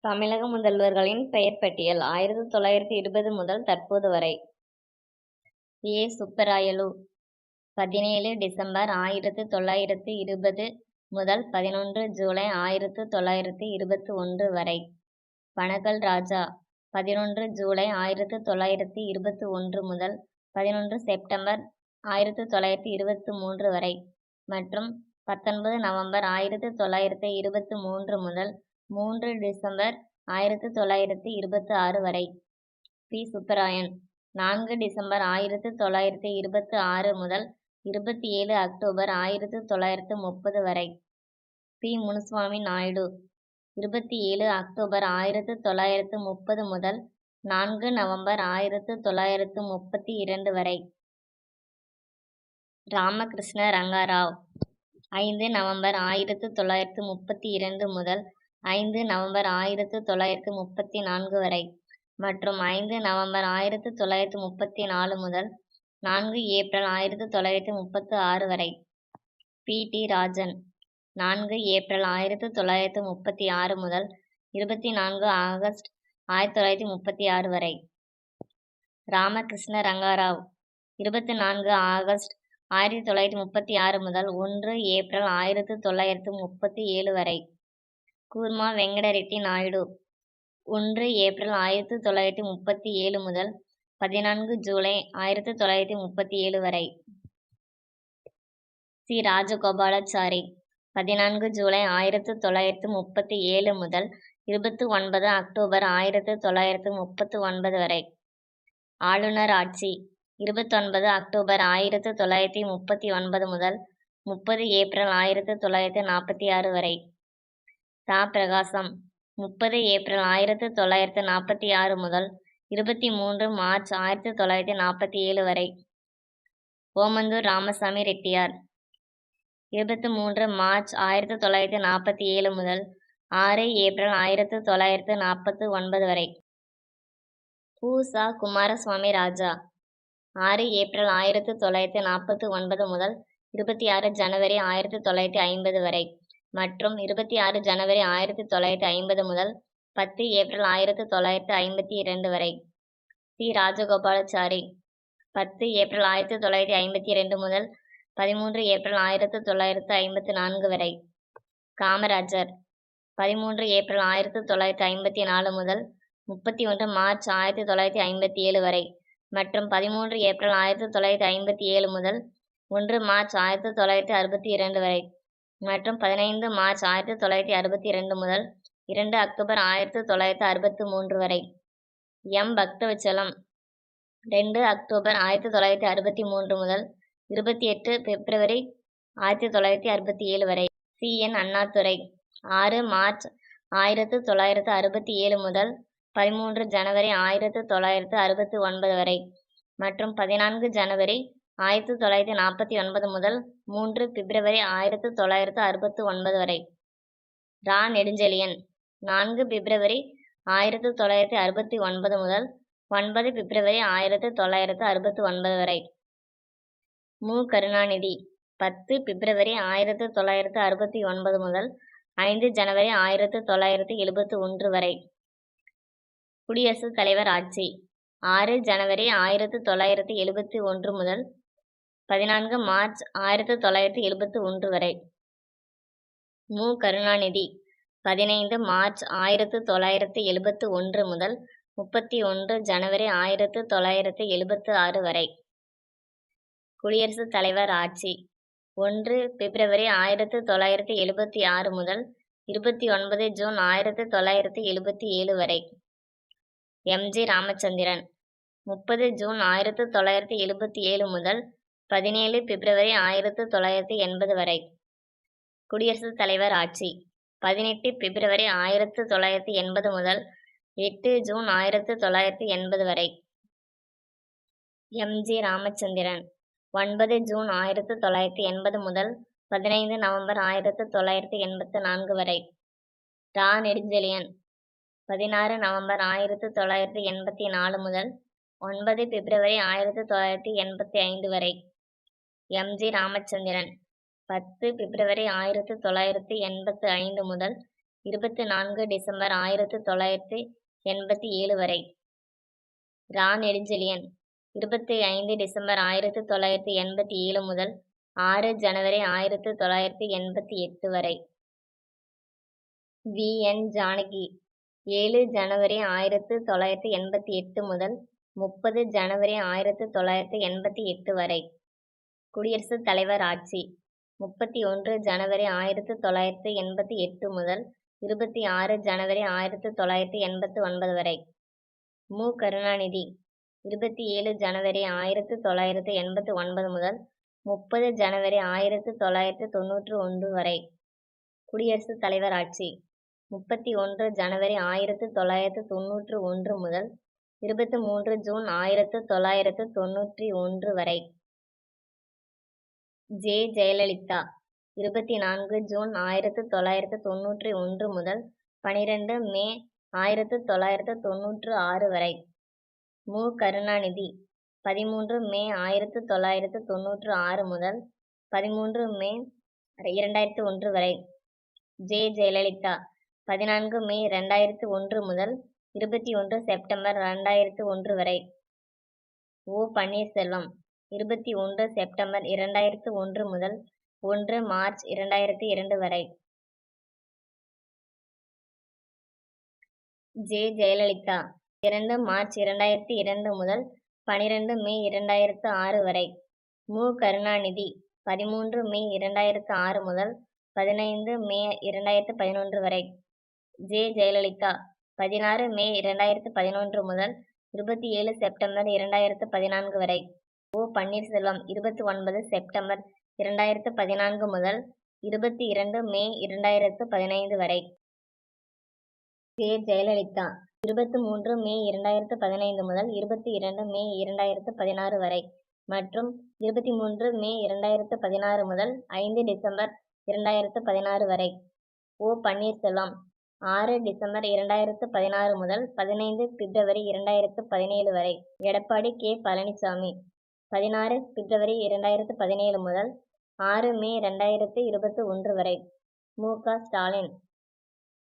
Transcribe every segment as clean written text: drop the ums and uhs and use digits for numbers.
தமிழக முதல்வர்களின் பெயர் பட்டியல் 1920 முதல் தற்போது வரை. ஏ. சுப்பராயலு 17 டிசம்பர் 1920 முதல் 11 ஜூலை 1921 வரை. பனகல் ராஜா 11 ஜூலை 1921 முதல் 11 செப்டம்பர் 1923 வரை மற்றும் 19 நவம்பர் 1923 முதல் 3 டிசம்பர் 1926 வரை. பி. சுப்பராயன் 4 டிசம்பர் 1926 முதல் 27 அக்டோபர் 1930 வரை. பி. முனுசுவாமி நாயுடு 27 அக்டோபர் 1930 முதல் 4 நவம்பர் 1932 வரை. ராமகிருஷ்ண ரங்காராவ் 5 நவம்பர் 1932 முதல் 5 நவம்பர் 1934 வரை மற்றும் 5 நவம்பர் 1934 முதல் 4 ஏப்ரல் 1936 வரை. பி. டி. ராஜன் 4 ஏப்ரல் 1936 முதல் 24 ஆகஸ்ட் 1936 வரை. ராமகிருஷ்ண ரங்காராவ் 24 ஆகஸ்ட் 1936 முதல் 1 ஏப்ரல் 1937 வரை. கூர்மா வெங்கட ரெட்டி நாயுடு 1 ஏப்ரல் 1937 முதல் 14 ஜூலை 1937 வரை. சி. ராஜகோபாலாச்சாரி 14 ஜூலை 1937 முதல் 29 அக்டோபர் 1939 வரை. ஆளுநர் ஆட்சி 29 அக்டோபர் 1939 முதல் 30 ஏப்ரல் 1946 வரை. தா. பிரகாசம் 30 ஏப்ரல் 1946 முதல் 23 மார்ச் 1947 வரை. ஓமந்தூர் ராமசாமி ரெட்டியார் 23 மார்ச் 1947 முதல் 6 ஏப்ரல் 1949 வரை. பூ. ச. குமாரசுவாமி ராஜா 6 ஏப்ரல் 1949 முதல் 26 ஜனவரி 1950 வரை மற்றும் 26 ஜனவரி 1950 முதல் 10 ஏப்ரல் 1952 வரை. சி. ராஜகோபாலாச்சாரி 10 ஏப்ரல் 1952 முதல் 13 ஏப்ரல் 1954 வரை. காமராஜர் 13 ஏப்ரல் 1954 முதல் 31 மார்ச் 1957 வரை மற்றும் 13 ஏப்ரல் 1957 முதல் 1 மார்ச் 1962 வரை மற்றும் 15 மார்ச் 1962 முதல் 2 அக்டோபர் 1963 வரை. எம். பக்தவச்சலம் 2 அக்டோபர் 1963 முதல் 28 பிப்ரவரி 1967 வரை. சி. என். அண்ணாதுரை 6 மார்ச் 1967 முதல் 13 ஜனவரி 1969 வரை மற்றும் 14 ஜனவரி 1949 முதல் 3 பிப்ரவரி 1969 வரை. ரா. நெடுஞ்செழியன் 4 பிப்ரவரி 1969 முதல் 9 பிப்ரவரி 1969 வரை. மு. கருணாநிதி 10 பிப்ரவரி 1969 முதல் 5 ஜனவரி 1971 வரை. குடியரசுத் தலைவர் ஆட்சி 6 ஜனவரி 1971 முதல் 14 மார்ச் 1971 வரை. மு. கருணாநிதி 15 மார்ச் 1971 முதல் 31 ஜனவரி 1976 வரை. குடியரசுத் தலைவர் ஆட்சி 1 பிப்ரவரி 1976 முதல் 29 ஜூன் 1977 வரை. எம். ஜி. ராமச்சந்திரன் 30 ஜூன் 1977 முதல் 17 பிப்ரவரி 1980 வரை. குடியரசுத் தலைவர் ஆட்சி 18 பிப்ரவரி 1980 முதல் 8 ஜூன் 1980 வரை. எம். ஜி. ராமச்சந்திரன் 9 ஜூன் 1980 முதல் 15 நவம்பர் 1984 வரை. ரா. நெடுஞ்செழியன் 16 நவம்பர் 1984 முதல் 9 பிப்ரவரி 1985 வரை. எம். ஜி. ராமச்சந்திரன் 10 பிப்ரவரி 1985 முதல் 24 டிசம்பர் 1987 வரை. ரா. நெடுஞ்செழியன் 25 டிசம்பர் 1987 முதல் 6 ஜனவரி 1988 வரை. வி. என். ஜானகி 7 ஜனவரி 1988 முதல் 30 ஜனவரி 1988 வரை. குடியரசுத் தலைவர் ஆட்சி 31 ஜனவரி 1988 முதல் 26 ஜனவரி 1989 வரை. மு. கருணாநிதி 27 ஜனவரி 1989 முதல் 30 ஜனவரி 1991 வரை. குடியரசுத் தலைவர் ஆட்சி 31 ஜனவரி 1991 முதல் 23 ஜூன் 1991 வரை. ஜெ. ஜெயலலிதா 24 ஜூன் 1991 முதல் 12 மே 1996 வரை. மு. கருணாநிதி 13 மே 1996 முதல் 13 மே 2001 வரை. ஜெ. ஜெயலலிதா 14 மே 2001 முதல் 21 செப்டம்பர் 2001 வரை. ஓ. பன்னீர்செல்வம் 21 செப்டம்பர் 2001 முதல் 1 மார்ச் 2002 வரை. ஜெ. ஜெயலலிதா 2 மார்ச் 2002 முதல் 12 மே 2006 வரை. மு. கருணாநிதி 13 மே 2006 முதல் 15 மே 2011 வரை. ஜெ. ஜெயலலிதா 16 மே 2011 முதல் 27 செப்டம்பர் 2014 வரை. ஓ. பன்னீர்செல்வம் 29 செப்டம்பர் 2014 முதல் 22 மே 2015 வரை. ஜெ. ஜெயலலிதா 23 மே 2015 முதல் 22 மே 2016 வரை மற்றும் 23 மே 2016 முதல் 5 டிசம்பர் 2016 வரை. ஓ. பன்னீர்செல்வம் 6 டிசம்பர் 2016 முதல் 15 பிப்ரவரி 2017 வரை. எடப்பாடி கே. பழனிசாமி 16 பிப்ரவரி 2017 முதல் 6 மே 2021 வரை. மு. க. ஸ்டாலின்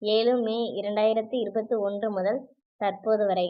7 மே 2021 முதல் தற்போது வரை.